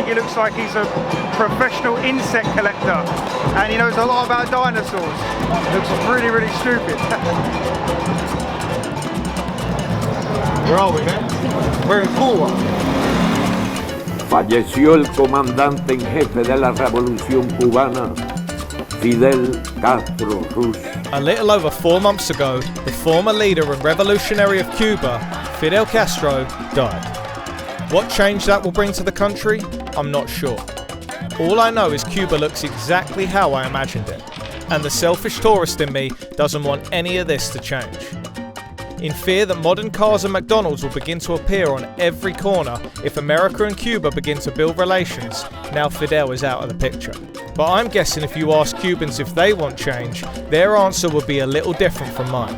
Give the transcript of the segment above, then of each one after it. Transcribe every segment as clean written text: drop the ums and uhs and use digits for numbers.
think he looks like he's a professional insect collector, and he knows a lot about dinosaurs. Looks really, really stupid. Where are we, man? We're in Cuba. Falleció el comandante en jefe de la revolución cubana, Fidel Castro Ruz. A little over 4 months ago, the former leader and revolutionary of Cuba, Fidel Castro, died. What change that will bring to the country, I'm not sure. All I know is Cuba looks exactly how I imagined it, and the selfish tourist in me doesn't want any of this to change. In fear that modern cars and McDonald's will begin to appear on every corner if America and Cuba begin to build relations, now Fidel is out of the picture. But I'm guessing if you ask Cubans if they want change, their answer would be a little different from mine.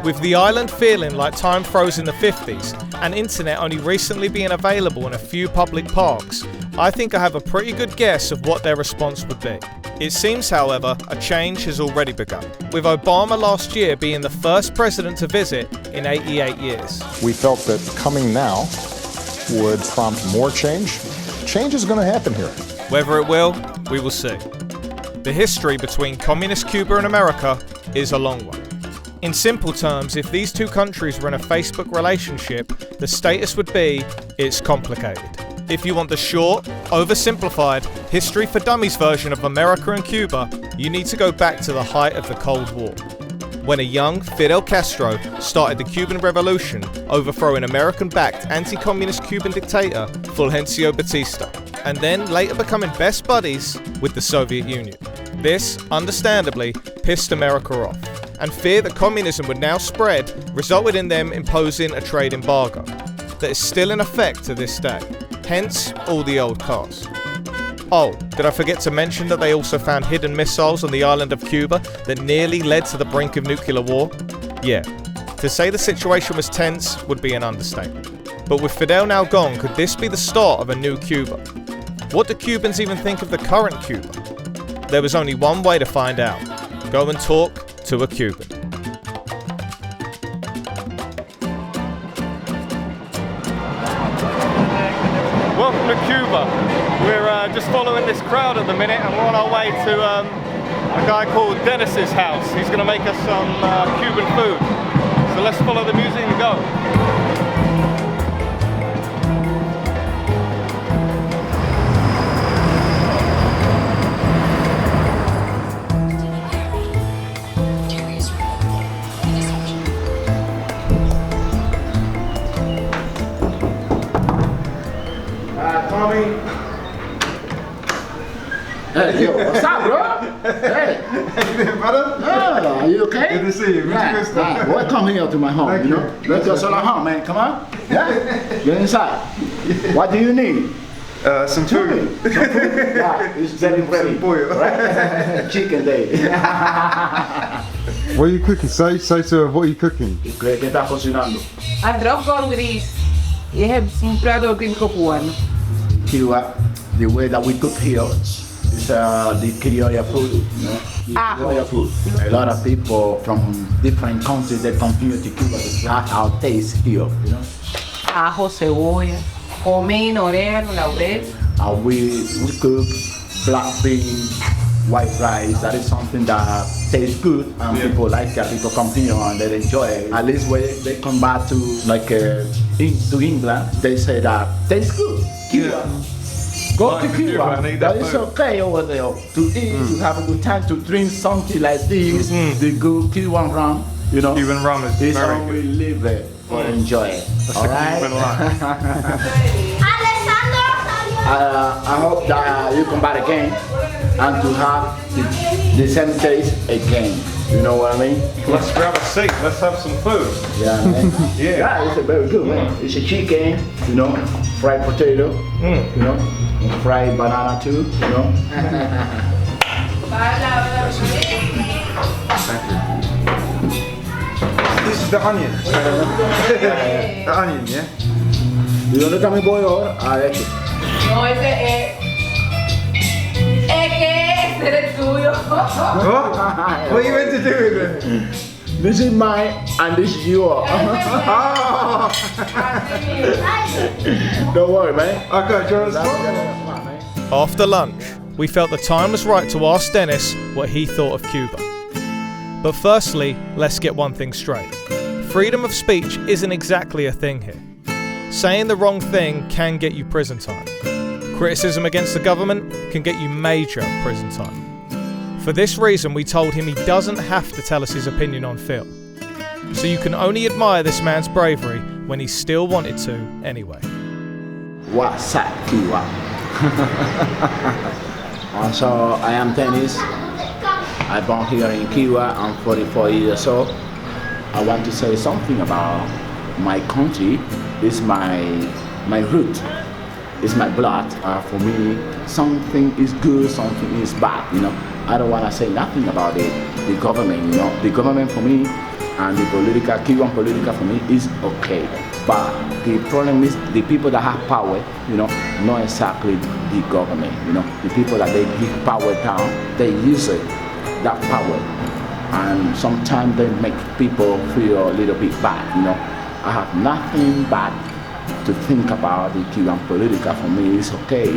With the island feeling like time froze in the 50s and internet only recently being available in a few public parks, I think I have a pretty good guess of what their response would be. It seems, however, a change has already begun, with Obama last year being the first president to visit in 88 years. We felt that coming now would prompt more change. Change is going to happen here. Whether it will, we will see. The history between communist Cuba and America is a long one. In simple terms, if these two countries were in a Facebook relationship, the status would be, it's complicated. If you want the short, oversimplified, history for dummies version of America and Cuba, you need to go back to the height of the Cold War, when a young Fidel Castro started the Cuban Revolution, overthrowing American-backed anti-communist Cuban dictator Fulgencio Batista, and then later becoming best buddies with the Soviet Union. This, understandably, pissed America off, and fear that communism would now spread resulted in them imposing a trade embargo that is still in effect to this day. Hence, all the old cars. Oh, did I forget to mention that they also found hidden missiles on the island of Cuba that nearly led to the brink of nuclear war? Yeah, to say the situation was tense would be an understatement. But with Fidel now gone, could this be the start of a new Cuba? What do Cubans even think of the current Cuba? There was only one way to find out. Go and talk to a Cuban. Welcome to Cuba. We're just following this crowd at the minute, and we're on our way to a guy called Dennis's house. He's going to make us some Cuban food. So let's follow the music and go. Tommy. Hey, yo, what's up, bro? Hey. How you doing, brother? Oh, are you okay? Good to see you. Right. Welcome here to my home, Thank you know? Let's go to the home, man. Come on. Yeah? Get inside. What do you need? Some food. Some food? Yeah, it's very right? Chicken day. What are you cooking? Say to what are you cooking? ¿Qué estás cocinando? Arroz con gris. Y es un plato típico cubano. Cuba, the way that we cook here is the criolla food, you know? Criolla food. A lot of people from different countries that continue to Cuba to have our taste here, you know? Ajo, cebolla, comino, orégano, laurel. We cook black bean, white rice. That is something that tastes good, and people like it. People continue and they enjoy it. At least when they come back to to England, they say that tastes good. Cuba. Go to Cuba. That is okay over there to eat, to have a good time, to drink something like this. The good Cuban rum, you know. Cuban rum is very how we live there for enjoy it. All right. I hope that you come back again and to have the same taste again. You know what I mean? Let's grab a seat. Let's have some food. Yeah, man. Yeah, it's a very good, man. It's a chicken, you know, fried potato, you know, fried banana too, you know. This is the onion. The onion, yeah? ¿Y dónde está mi pollo ahora? Ah, de hecho. No, ese es que ese es tuyo. What are you meant to do with it? This is mine and this is yours. Oh! Don't worry, man. Okay, Jonas. After lunch, we felt the time was right to ask Dennis what he thought of Cuba. But firstly, let's get one thing straight. Freedom of speech isn't exactly a thing here. Saying the wrong thing can get you prison time. Criticism against the government can get you major prison time. For this reason, we told him he doesn't have to tell us his opinion on film. So you can only admire this man's bravery when he still wanted to anyway. What's up, Cuba? So I am Dennis. I'm born here in Cuba. I'm 44 years old. I want to say something about my country. It's my root. It's my blood. For me, something is good, something is bad. I don't want to say nothing about the government. The government for me and the Cuban political for me is okay. But the problem is the people that have power, not exactly the government. The people that they give power down, they use that power, and sometimes they make people feel a little bit bad. I have nothing bad to think about the Cuban political. For me, it's okay.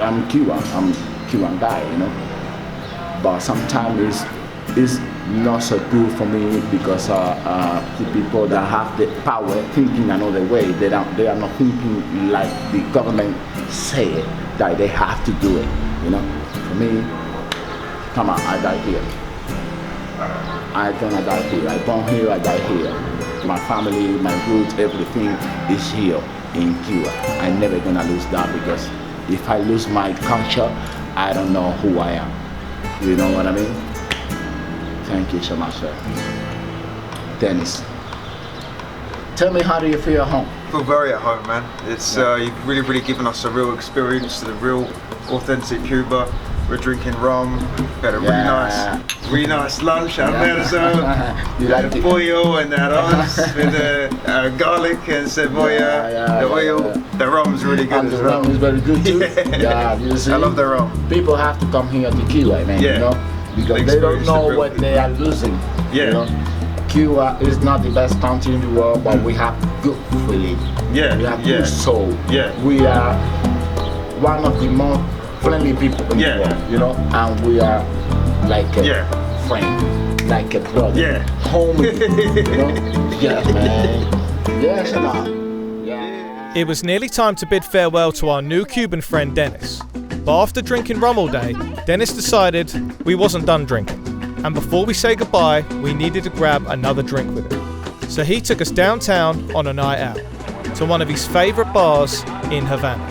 I'm Cuban. I'm a Cuban guy. But sometimes it's not so good for me because the people that have the power thinking another way. They are not thinking like the government say it, that they have to do it. For me, come on, I die here. I gonna die here. I born here, I die here. My family, my roots, everything is here in Cuba. I'm never gonna lose that, because if I lose my culture, I don't know who I am. You know what I mean? Thank you so much, sir. Dennis, tell me, how do you feel at home? I feel very at home, man. It's you've really given us a real experience to the real authentic Cuba. We're drinking rum. We had a really nice lunch at Verzo. You like the pollo and the arroz with the garlic and cebolla, the oil. The rum's really good and as the well. rum is very good too. You see? I love the rum. People have to come here to Cuba, man. Because they don't know what they are losing. Cuba is not the best country in the world, but we have good feeling. We have good soul. We are one of the most friendly people in the world, and we are like a friend, like a brother, homie, Yes, man. Yes, man. It was nearly time to bid farewell to our new Cuban friend Dennis. But after drinking rum all day, Dennis decided we wasn't done drinking. And before we say goodbye, we needed to grab another drink with him. So he took us downtown on a night out, to one of his favourite bars in Havana.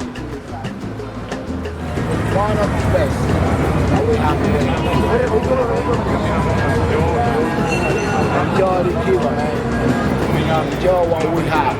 One of the best that we have here. Enjoy the Cuba, man. Enjoy what we have.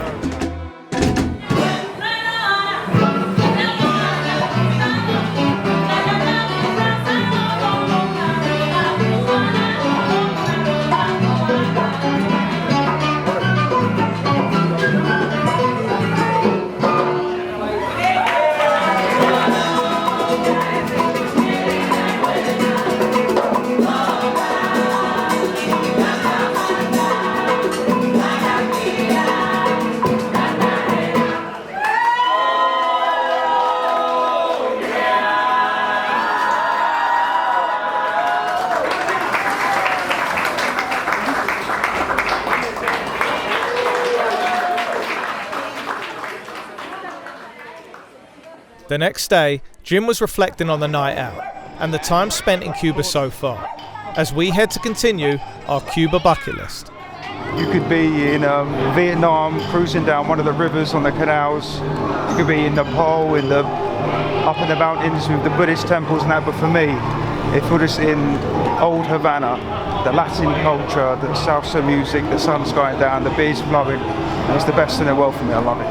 The next day, Jim was reflecting on the night out and the time spent in Cuba so far, as we head to continue our Cuba bucket list. You could be in Vietnam, cruising down one of the rivers on the canals. You could be in Nepal, up in the mountains with the Buddhist temples and that. But for me, it put us in old Havana, the Latin culture, the salsa music, the sun's going down, the bees flowing. It's the best in the world for me. I love it.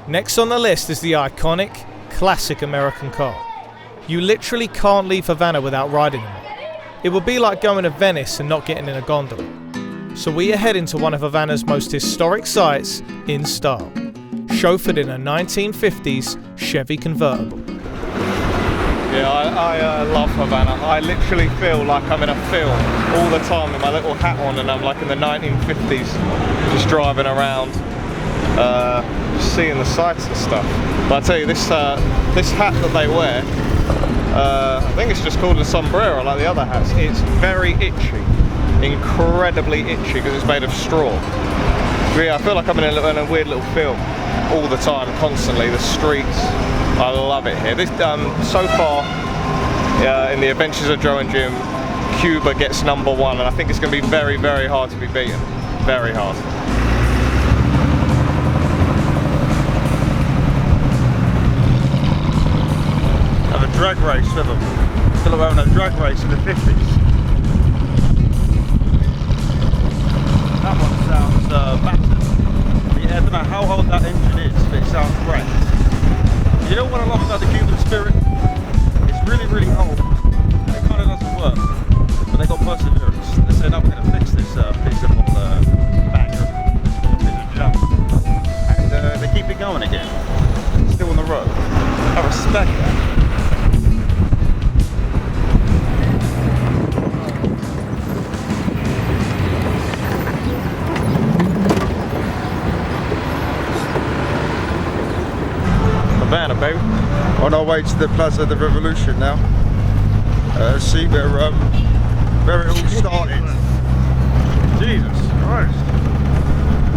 Next on the list is the iconic, classic American car. You literally can't leave Havana without riding in it. It would be like going to Venice and not getting in a gondola. So we are heading to one of Havana's most historic sites in style, chauffeured in a 1950s Chevy convertible. Yeah, I love Havana. I literally feel like I'm in a film all the time with my little hat on, and I'm like in the 1950s, just driving around, just seeing the sights and stuff. But I tell you, this this hat that they wear, I think it's just called a sombrero like the other hats. It's very itchy, incredibly itchy because it's made of straw. Yeah, I feel like I'm in a weird little film all the time, constantly. The streets, I love it here. This so far in the Adventures of Joe and Jim, Cuba gets #1, and I think it's going to be very, very hard to be beaten. Very hard. Have a drag race with them. Feel like we're having a drag race in the 50s. That one sounds massive. Yeah, I don't know how old that engine is, but it sounds great. You know what I love about the Cuban Spirit? It's really, really old. It kind of doesn't work, but they got perseverance. They said, "No, we're going to fix this piece of banger, piece of junk," and they keep it going again. Still on the road. I respect that. Havana, baby. On our way to the Plaza de Revolution now. See where it all started. Jesus Christ.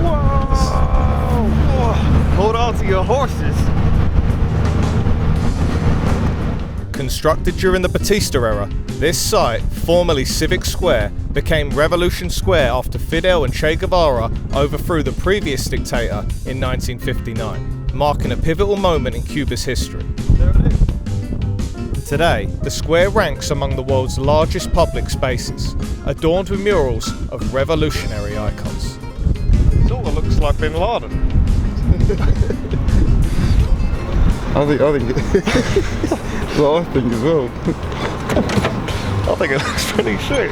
Whoa! Hold on to your horses. Constructed during the Batista era, this site, formerly Civic Square, became Revolution Square after Fidel and Che Guevara overthrew the previous dictator in 1959, marking a pivotal moment in Cuba's history. There it is. Today, the square ranks among the world's largest public spaces, adorned with murals of revolutionary icons. Sort of looks like Bin Laden. I think well, I think as well. I think it looks pretty sick.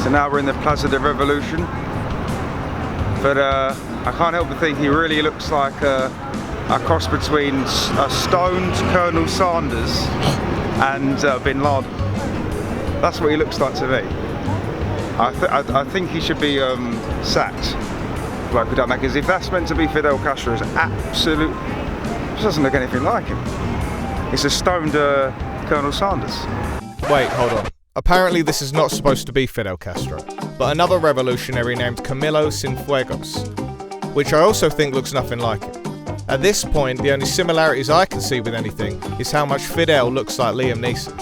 So now we're in the Plaza de Revolution. But I can't help but think he really looks like a cross between a stoned Colonel Sanders and Bin Laden. That's what he looks like to me. I think he should be sacked. Like we've done that, because if that's meant to be Fidel Castro, it's absolute. It doesn't look anything like him. It's a stoned Colonel Sanders. Wait, hold on. Apparently this is not supposed to be Fidel Castro, but another revolutionary named Camilo Cienfuegos, which I also think looks nothing like it. At this point, the only similarities I can see with anything is how much Fidel looks like Liam Neeson.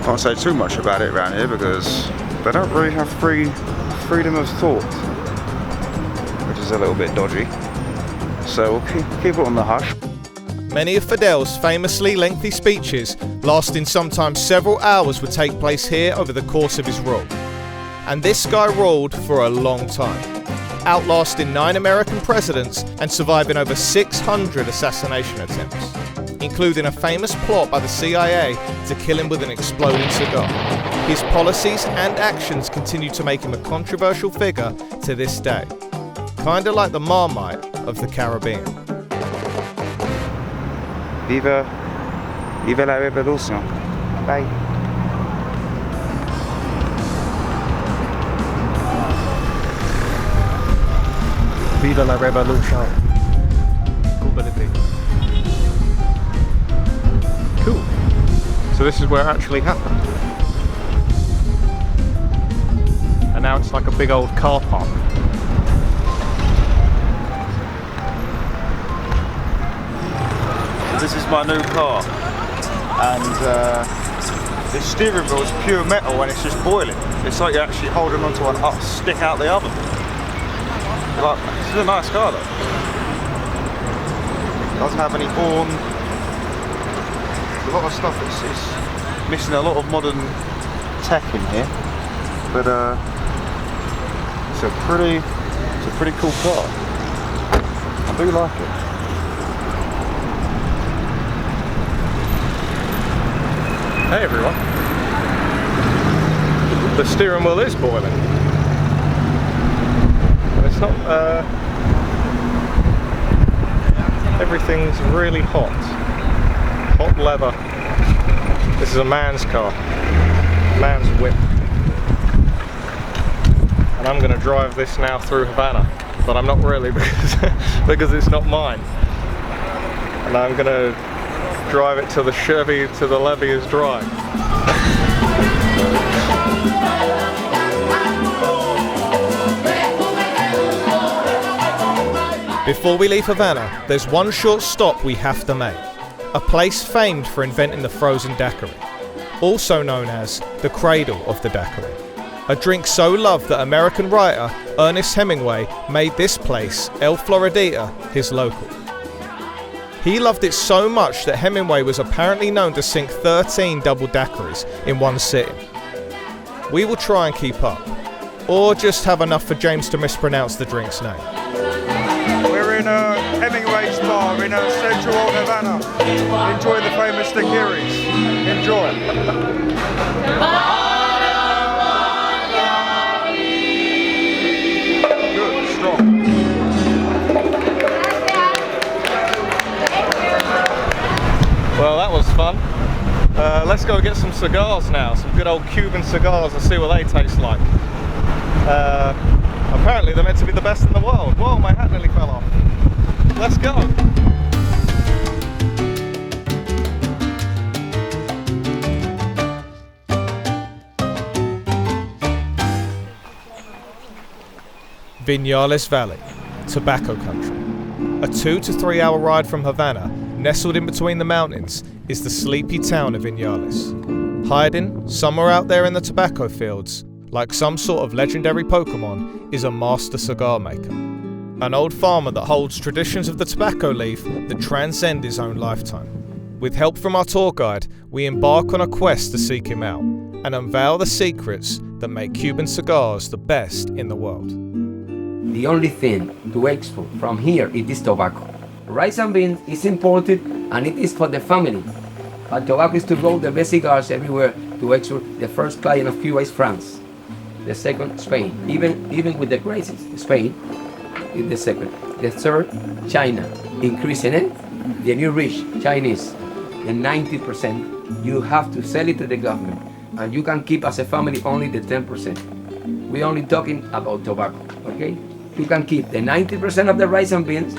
Can't say too much about it around here because they don't really have freedom of thought, which is a little bit dodgy. So we'll keep it on the hush. Many of Fidel's famously lengthy speeches, lasting sometimes several hours, would take place here over the course of his rule. And this guy ruled for a long time, outlasting 9 American presidents and surviving over 600 assassination attempts, including a famous plot by the CIA to kill him with an exploding cigar. His policies and actions continue to make him a controversial figure to this day, kinda like the Marmite of the Caribbean. Viva la revolution. Bye. Viva la revolution. Cuba libre. Cool. So this is where it actually happened. And now it's like a big old car park. This is my new car, and the steering wheel is pure metal and it's just boiling. It's like you're actually holding onto a stick out the oven. Like, this is a nice car though. Doesn't have any horn. A lot of stuff is missing, a lot of modern tech in here, but it's a pretty cool car. I do like it. Hey everyone. The steering wheel is boiling. And it's not, everything's really hot. Hot leather. This is a man's car. Man's whip. And I'm gonna drive this now through Havana. But I'm not really because it's not mine. and I'm gonna drive it till the Chevy to the levee is dry. Before we leave Havana, there's one short stop we have to make. A place famed for inventing the frozen daiquiri, also known as the cradle of the daiquiri. A drink so loved that American writer Ernest Hemingway made this place, El Floridita, his local. He loved it so much that Hemingway was apparently known to sink 13 double daiquiris in one sitting. We will try and keep up, or just have enough for James to mispronounce the drink's name. We're in Hemingway's bar in central Havana, enjoying the famous daiquiris. Enjoy. Good, strong. Well, that was fun. Let's go get some cigars now, some good old Cuban cigars, and see what they taste like. Apparently they're meant to be the best in the world. Whoa, my hat nearly fell off. Let's go. Viñales Valley, tobacco country. A 2 to 3 hour ride from Havana, nestled in between the mountains, is the sleepy town of Viñales. Hiding somewhere out there in the tobacco fields, like some sort of legendary Pokemon, is a master cigar maker. An old farmer that holds traditions of the tobacco leaf that transcend his own lifetime. With help from our tour guide, we embark on a quest to seek him out and unveil the secrets that make Cuban cigars the best in the world. The only thing to export from here is this tobacco. Rice and beans is imported and it is for the family. But tobacco is to grow the best cigars everywhere to export. The first client of Cuba is France. The second, Spain. Even with the crisis, Spain is the second. The third, China. Increasing it, the new rich Chinese. The 90%, you have to sell it to the government. And you can keep as a family only the 10%. We're only talking about tobacco, okay? You can keep the 90% of the rice and beans,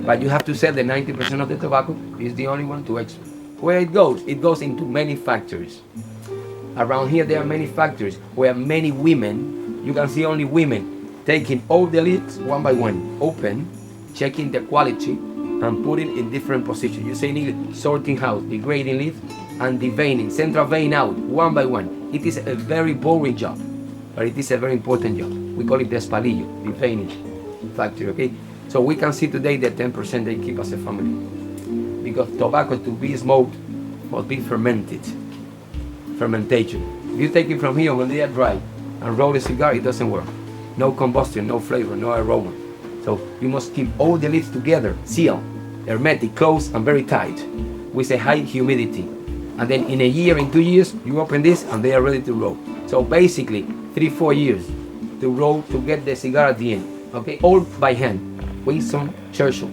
but you have to sell the 90% of the tobacco. It's the only one to export. Where it goes into many factories. Around here there are many factories where many women, you can see only women, taking all the leaves one by one, open, checking the quality, and putting in different positions. You say in English, sorting house, degrading leaf, and deveining, central vein out, one by one. It is a very boring job, but it is a very important job. We call it despalillo, deveining factory, okay? So we can see today that 10% they keep as a family. Because tobacco to be smoked must be fermented. Fermentation. If you take it from here when they are dry and roll a cigar, it doesn't work. No combustion, no flavor, no aroma. So you must keep all the leaves together, sealed, hermetic, closed and very tight, with a high humidity. And then in a year, in 2 years, you open this and they are ready to roll. So basically, 3-4 years to roll to get the cigar at the end. Okay, all by hand. Winston Churchill.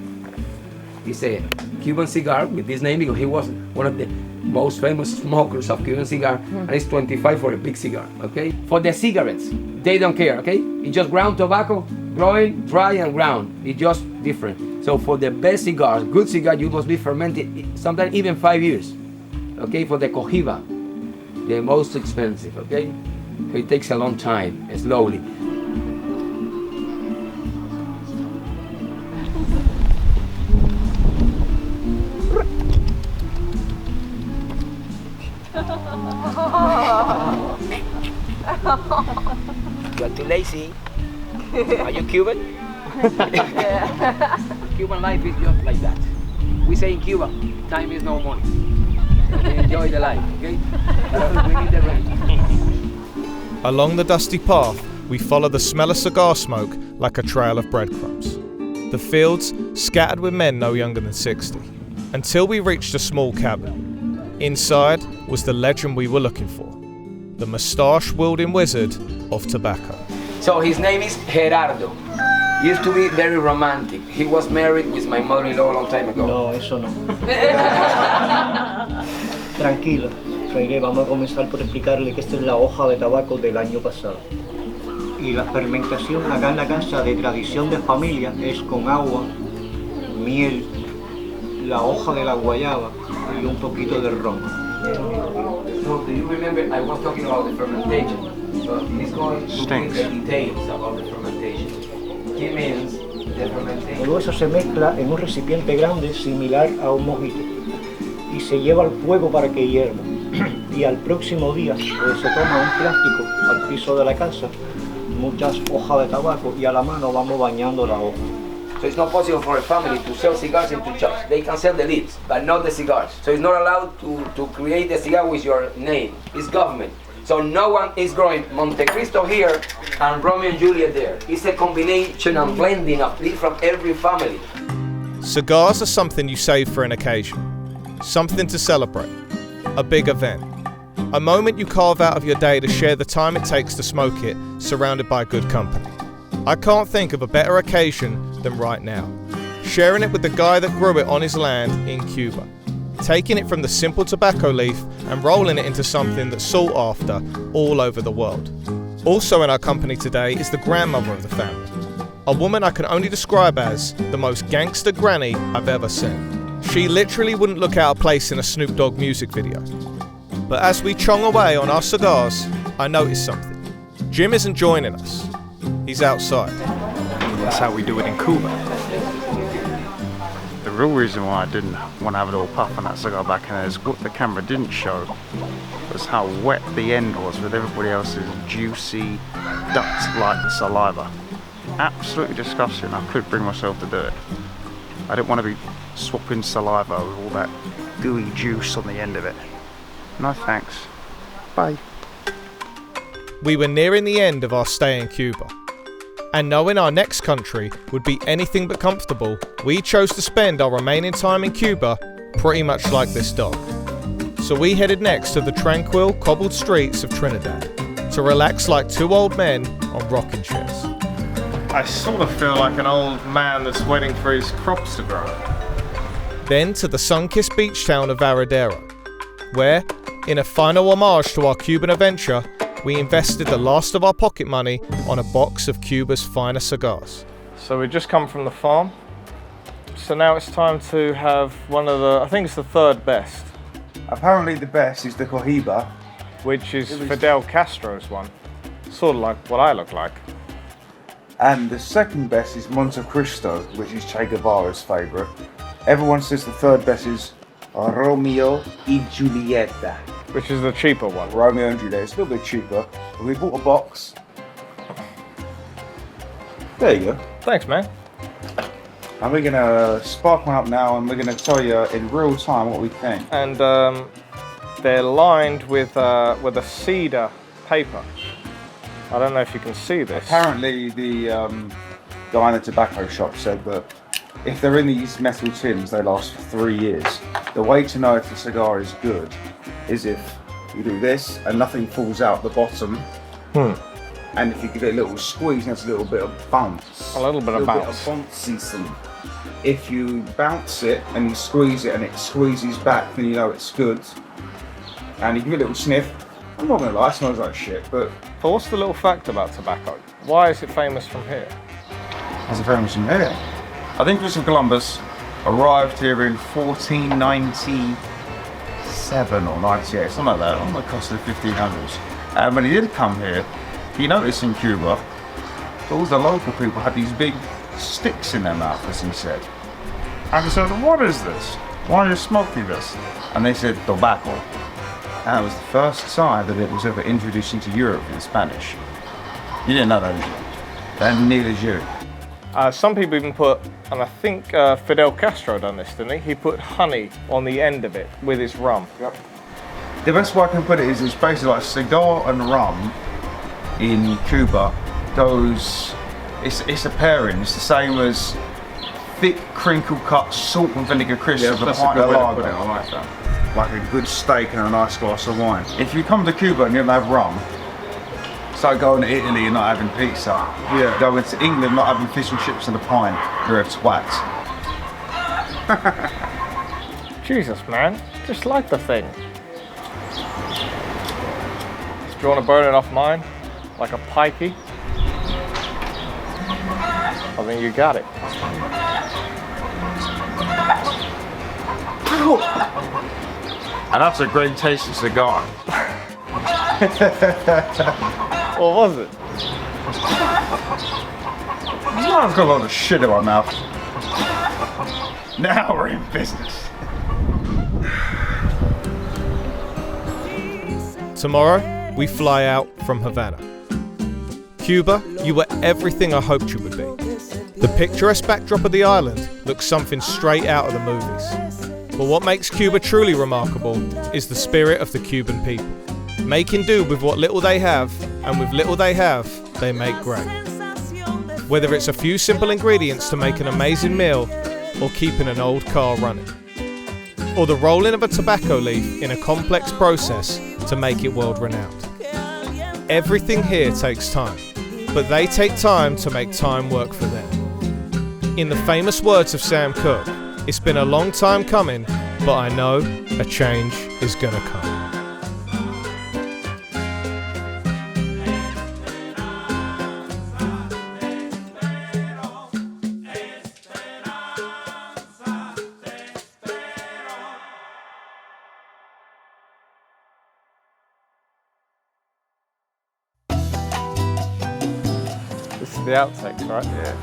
It's a Cuban cigar with this name because he was one of the most famous smokers of Cuban cigar, and it's 25 for a big cigar, okay? For the cigarettes, they don't care, okay? It's just ground tobacco, growing, dry and ground. It's just different. So for the best cigars, good cigar, you must be fermented, sometimes even 5 years, okay? For the cohiba, the most expensive, okay? So it takes a long time, slowly. You're too lazy. Are you Cuban? Cuban life is just like that. We say in Cuba, time is no money. So enjoy the life, okay? We need the rain. Along the dusty path, we follow the smell of cigar smoke like a trail of breadcrumbs. The fields scattered with men no younger than 60, until we reached a small cabin. Inside was the legend we were looking for, the moustache-wielding wizard of tobacco. So his name is Gerardo. He used to be very romantic. He was married with my mother-in-law a long time ago. No, eso no. Tranquilo, Fraile, vamos a comenzar por explicarle que esta es la hoja de tabaco del año pasado. Y la fermentación acá en la casa de tradición de familia es con agua, miel, la hoja de la guayaba y un poquito de ron. So do you remember I was talking about the fermentation? So he's going to give the details about the fermentation. He means the fermentation. Todo eso se mezcla en un recipiente grande similar a un mojito y se lleva al fuego para que hierva. Y al próximo día pues, se toma un plástico al piso de la casa, muchas hojas de tabaco y a la mano vamos bañando la hoja. So it's not possible for a family to sell cigars into shops. They can sell the leaves, but not the cigars. So it's not allowed to create a cigar with your name. It's government. So no one is growing Monte Cristo here and Romeo and Juliet there. It's a combination and blending of leaves from every family. Cigars are something you save for an occasion, something to celebrate, a big event, a moment you carve out of your day to share the time it takes to smoke it, surrounded by good company. I can't think of a better occasion than right now, sharing it with the guy that grew it on his land in Cuba, taking it from the simple tobacco leaf and rolling it into something that's sought after all over the world. Also in our company today is the grandmother of the family, a woman I can only describe as the most gangster granny I've ever seen. She literally wouldn't look out of place in a Snoop Dogg music video. But as we chong away on our cigars, I noticed something. Jim isn't joining us. He's outside. That's how we do it in Cuba. The real reason why I didn't want to have a little puff on that cigar back in there is what the camera didn't show was how wet the end was with everybody else's juicy, duct-like saliva. Absolutely disgusting. I couldn't bring myself to do it. I didn't want to be swapping saliva with all that gooey juice on the end of it. No thanks. Bye. We were nearing the end of our stay in Cuba, and knowing our next country would be anything but comfortable, we chose to spend our remaining time in Cuba pretty much like this dog. So we headed next to the tranquil, cobbled streets of Trinidad to relax like two old men on rocking chairs. I sort of feel like an old man that's waiting for his crops to grow. Then to the sun-kissed beach town of Varadero, where, in a final homage to our Cuban adventure, we invested the last of our pocket money on a box of Cuba's finest cigars. So we've just come from the farm. So now it's time to have one of the, I think it's the third best. Apparently the best is the Cohiba, which is Fidel Castro's one. Sort of like what I look like. And the second best is Monte Cristo, which is Che Guevara's favourite. Everyone says the third best is Romeo y Julieta, which is the cheaper one. Romeo and Juliet. It's a little bit cheaper. But we bought a box. There you go. Thanks, man. And we're gonna spark one up now, and we're gonna tell you in real time what we think. And they're lined with a cedar paper. I don't know if you can see this. Apparently, the guy in the tobacco shop said that if they're in these metal tins, they last for 3 years. The way to know if the cigar is good is if you do this and nothing falls out the bottom. And if you give it a little squeeze, there's a little bit of bounce. A little bit of bounce. Bouncy. If you bounce it and you squeeze it and it squeezes back, then you know it's good. And you give it a little sniff. I'm not gonna lie, it smells like shit, but what's the little fact about tobacco? Why is it famous from here? Why is it famous from here? I think Christopher Columbus arrived here in 1497 or 98, something like that, on the coast of the 1500s. And when he did come here, he noticed in Cuba, all the local people had these big sticks in their mouth, as he said. And he said, what is this? Why are you smoking this? And they said, tobacco. And it was the first time that it was ever introduced into Europe in Spanish. You didn't know that, did you? And neither did you. Some people even put, and I think Fidel Castro done this, didn't he? He put honey on the end of it with his rum. Yep. The best way I can put it is it's basically like cigar and rum in Cuba goes, it's a pairing. It's the same as thick crinkle cut salt and vinegar crisps with a pint of lager. I like that. Like a good steak and a nice glass of wine. If you come to Cuba and you don't have rum, it's like going to Italy and not having pizza. Yeah. Going to England not having fish and chips and a pint. You're a twat. Jesus, man. Just like the thing. Do you want to burn it off mine? Like a pikey? I think you got it. And that's a great tasting cigar. What was it? I've got a lot of shit in my mouth. Now we're in business. Tomorrow, we fly out from Havana. Cuba, you were everything I hoped you would be. The picturesque backdrop of the island looks something straight out of the movies. But what makes Cuba truly remarkable is the spirit of the Cuban people. Making do with what little they have, and with little they have, they make great. Whether it's a few simple ingredients to make an amazing meal, or keeping an old car running. Or the rolling of a tobacco leaf in a complex process to make it world renowned. Everything here takes time, but they take time to make time work for them. In the famous words of Sam Cooke, it's been a long time coming, but I know a change is gonna come. This is the outtakes, right? Yeah.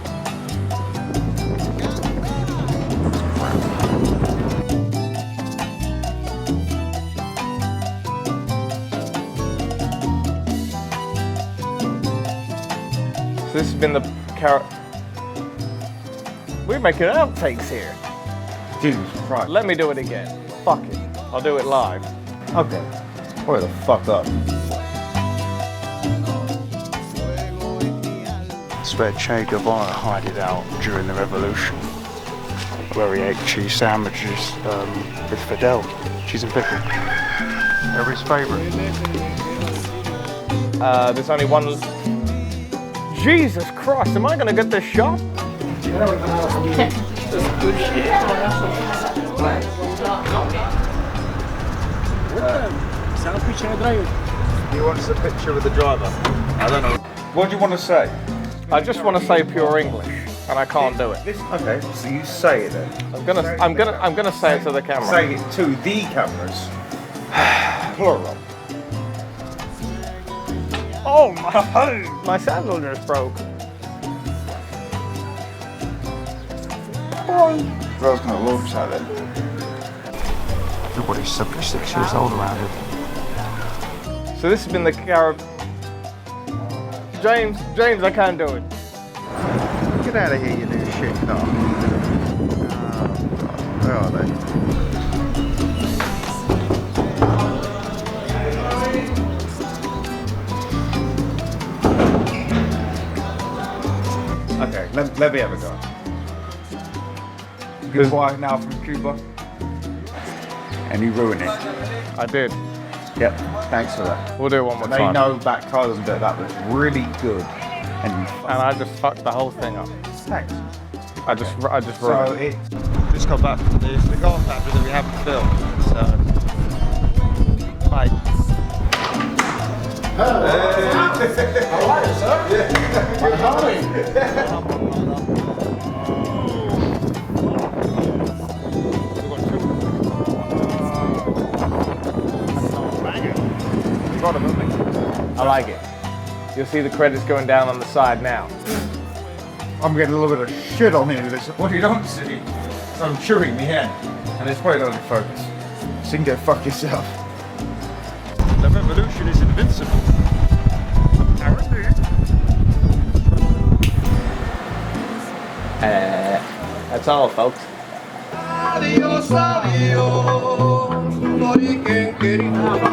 So this has been the carrot. We're making outtakes here. Jesus Christ. Let me do it again. Fuck it. I'll do it live. Okay. Where the fuck up? It's where Che Guevara hided out during the revolution, where he ate cheese sandwiches with Fidel, cheese and pickle. They're his favourite. There's only one. Jesus Christ, am I gonna get this shot? He wants a picture with the driver. I don't know. What do you want to say? I just want to say pure English, and I can't do it. Okay, so you say it then. I'm gonna say it to the camera. Say it to the cameras. Plural. Oh my sandal just broke. I was going to launch that then. Everybody's 76 years old around here. So this has been the carrot. James, I can't do it. Get out of here, you little shit car. Where are they? Okay, let me have a go. Goodbye now from Cuba. And you ruined it. I did. Yep, thanks for that. We'll do it one more time. They know back colours and that was really good. And I just fucked the whole thing up. Thanks. I just So ruined it. Just got back from the cigar factory that we haven't filmed. So, bye. How are you, sir? I like it. You'll see the credits going down on the side now. I'm getting a little bit of shit on here. What you don't see is I'm chewing me hand. And it's probably not in focus. So you can go fuck yourself. The revolution is invincible. Apparently. That's all, folks. Adiós, adiós, Moriquén querido.